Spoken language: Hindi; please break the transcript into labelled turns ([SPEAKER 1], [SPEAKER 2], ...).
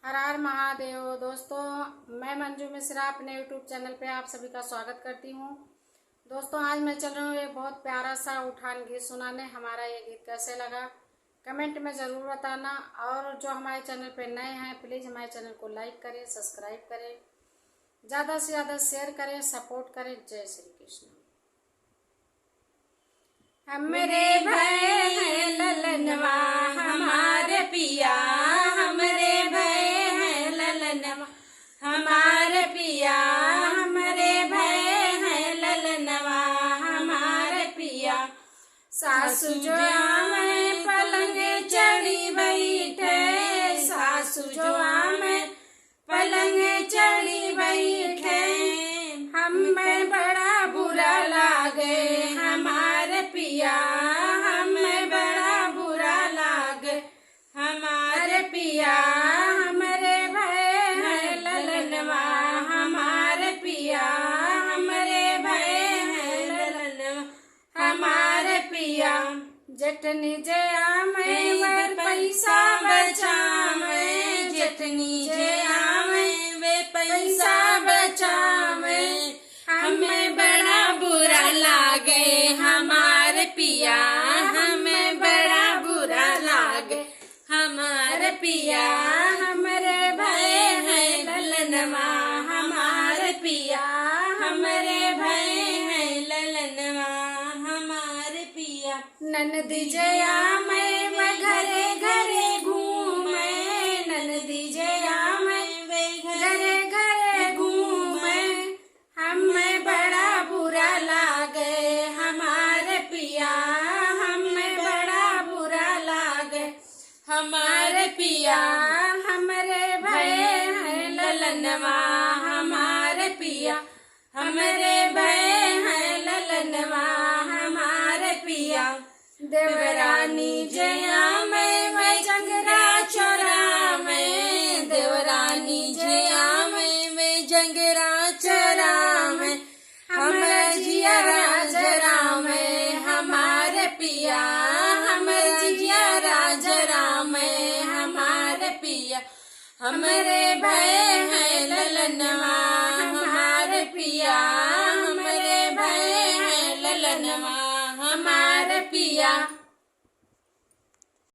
[SPEAKER 1] हर हर महादेव। दोस्तों, मैं मंजू मिश्रा अपने यूट्यूब चैनल पे आप सभी का स्वागत करती हूँ। दोस्तों, आज मैं चल रही हूँ एक बहुत प्यारा सा उठान गीत सुनाने। हमारा ये गीत कैसे लगा कमेंट में ज़रूर बताना, और जो हमारे चैनल पे नए हैं प्लीज़ हमारे चैनल को लाइक करें, सब्सक्राइब करें, ज़्यादा से ज़्यादा शेयर करें, सपोर्ट करें। जय श्री कृष्ण।
[SPEAKER 2] हमरे भय है ललनवा हमारे पिया, हमरे भय है ललनवा हमारे पिया, हमरे भय है ललनवा हमारे पिया। सासु जो आवे पलंग चढ़ी बैठे, सासु जो आवे पलंग चढ़ी बैठे, हमें बड़ा बुरा लागे हमारे पिया, हमें बड़ा बुरा लागे हमारे पिया। हमरे भय है ललनवा हमारे पिया, हमरे भय है ललनवा हमारे पिया। जटनी जया में वर पैसा बचावे, जटनी जया में वे पैसा बचावे, हमें बड़ा बुरा लागे हमारे पिया, हमें बड़ा बुरा लागे हमारे पिया। हमरे भय है ललनवा हमारे पिया, हमरे भय है ललनवा हमारे पिया। ननदी जया में वे घरे घरे घूमे, ननदी जया में वे घरे घरे घूमे, हमें बड़ा बुरा लागे हमारे पिया, हमें बड़ा बुरा लागे हमारे पिया। हमरे भय है ललनवा हमारे पिया, हमरे भय है ललनवा हमारे पिया। देवरानी जया में वे जंगरा चोरा में, देवरानी जया में वे जंगरा चोरा में, हमर जिया राजरा में हमारे पिया, हमर जिया राजरा में हमारे पिया। हमरे भय है ललनवा हमारे पिया, हमरे भय है ललनवा हमारे पिया।